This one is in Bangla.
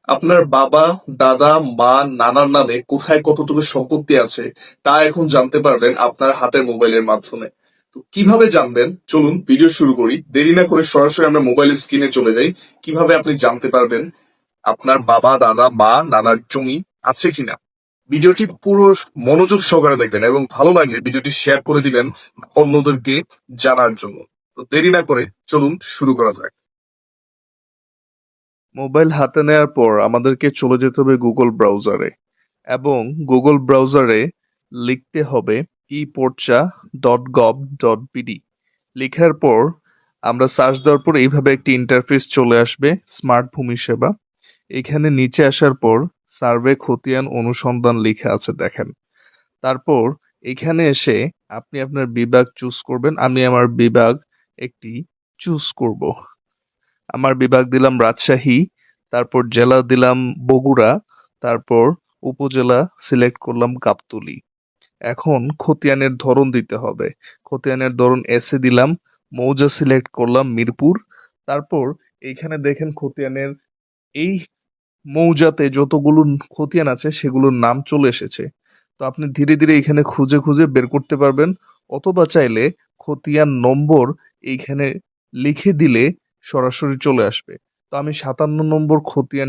আপনার বাবা, দাদা, মা, নানার নামে কোথায় কতটুকু সম্পত্তি আছে তা এখন জানতে পারবেন আপনার হাতের মোবাইলের মাধ্যমে। তো কিভাবে জানবেন, চলুন ভিডিও শুরু করি। দেরি না করে সরাসরি আমরা মোবাইল স্ক্রিনে চলে যাই। কিভাবে আপনি জানতে পারবেন আপনার বাবা, দাদা, মা, নানার জমি আছে কিনা। ভিডিওটি পুরো মনোযোগ সহকারে দেখবেন এবং ভালো লাগলে ভিডিওটি শেয়ার করে দিবেন অন্যদেরকে জানার জন্য। তো দেরি না করে চলুন শুরু করা যাক। মোবাইল হাতে নেওয়ার পর আমাদেরকে চলে যেতে হবে গুগল ব্রাউজারে এবং গুগল ব্রাউজারে লিখতে হবে ePorcha.gov.bd। লেখার পর আমরা সার্চ দেওয়ার পর এইভাবে একটি ইন্টারফেস চলে আসবে, স্মার্ট ভূমি সেবা। এখানে নিচে আসার পর সার্ভে খতিয়ান অনুসন্ধান লেখা আছে দেখেন। তারপর এখানে এসে আপনি আপনার বিভাগ চুজ করবেন। আমি আমার বিভাগ একটি চুজ করব। আমার বিভাগ দিলাম রাজশাহী, তারপর জেলা দিলাম বগুড়া, তারপর উপজেলা সিলেক্ট করলাম গাবতলী। এখন খতিয়ানের ধরন দিতে হবে। খতিয়ানের ধরন এসে দিলাম, মৌজা সিলেক্ট করলাম মিরপুর। তারপর এইখানে দেখেন খতিয়ানের এই মৌজাতে যতগুলো খতিয়ান আছে সেগুলোর নাম চলে এসেছে। তো আপনি ধীরে ধীরে এখানে খুঁজে খুঁজে বের করতে পারবেন, অথবা চাইলে খতিয়ান নম্বর এইখানে লিখে দিলে সরাসরি চলে আসবে। তো আমি 57 নম্বর খতিয়ান